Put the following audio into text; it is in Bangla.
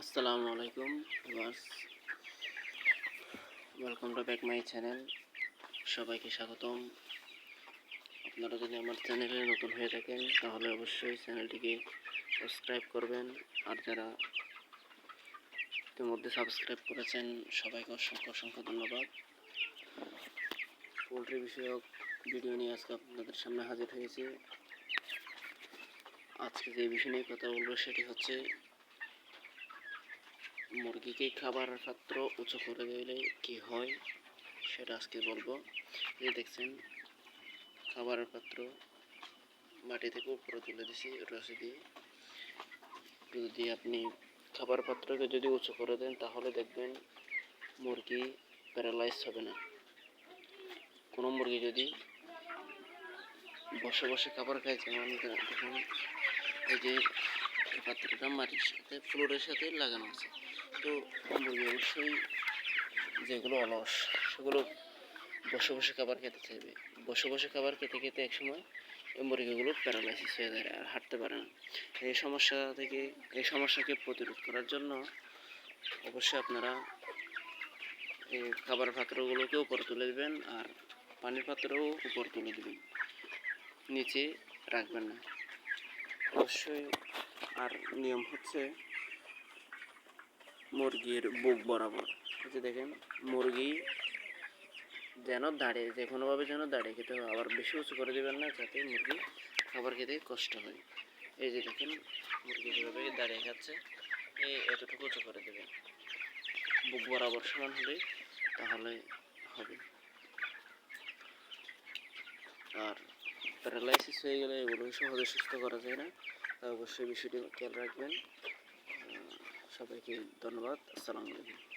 assalamoalaikum viewers, welcome to back my channel. সবাইকে স্বাগতম। আপনারা যদি আমার চ্যানেলে নতুন হয়ে থাকেন তাহলে অবশ্যই চ্যানেলটিকে সাবস্ক্রাইব করবেন, আর যারা ইতিমধ্যে সাবস্ক্রাইব করেছেন সবাইকে অসংখ্য অসংখ্য ধন্যবাদ। পোলট্রি বিষয়ক ভিডিও নিয়ে আজকে আপনাদের সামনে হাজির হয়েছি। আজকে যে বিষয় নিয়ে কথা বলবো সেটি হচ্ছে মুরগিকে খাবারের পাত্র উঁচু করে দিলে কি হয় সেটা আজকে বলবো। এই দেখছেন খাবারের পাত্র মাটি থেকে উপরে তুলে দিছি রশি দিয়ে। যদি আপনি খাবার পাত্রকে যদি উঁচু করে দেন তাহলে দেখবেন মুরগি প্যারালাইজ হবে না। কোনো মুরগি যদি বসে বসে খাবার খায়, যেমন দেখুন এই যে পাত্রটা মাটির সাথে ফ্লোরের সাথে লাগানো আছে, তো মুরগি অবশ্যই যেগুলো অলস সেগুলো বসে বসে খাবার খেতে চাইবে। বসে বসে খাবার খেতে খেতে একসময় এই মুরগিগুলো প্যারালাইসিস হয়ে যায় আর হাঁটতে পারে না। এই সমস্যাকে প্রতিরোধ করার জন্য অবশ্যই আপনারা এই খাবার পাত্রগুলোকে উপরে তুলে দেবেন, আর পানির পাত্রও উপরে তুলে দেবেন, নিচে রাখবেন না অবশ্যই। আর নিয়ম হচ্ছে মুরগির বুক বরাবর, যে দেখেন মুরগি যেন দাঁড়িয়ে, যে কোনোভাবে যেন দাঁড়িয়ে খেতে হবে। আবার বেশি উঁচু করে দেবেন না যাতে মুরগি খাবার খেতে কষ্ট হয়। এই যে দেখেন মুরগি যেভাবে দাঁড়িয়ে খাচ্ছে, এতটুকু উঁচু করে দেবেন, বুক বরাবর সমান হলেই তাহলে হবে। আর প্যারালাইসিস হয়ে গেলে এগুলো সহজে সুস্থ করা যায় না, তাই অবশ্যই বিষয়টি খেয়াল রাখবেন। সবাইকে ধন্যবাদ। আসসালামু আলাইকুম।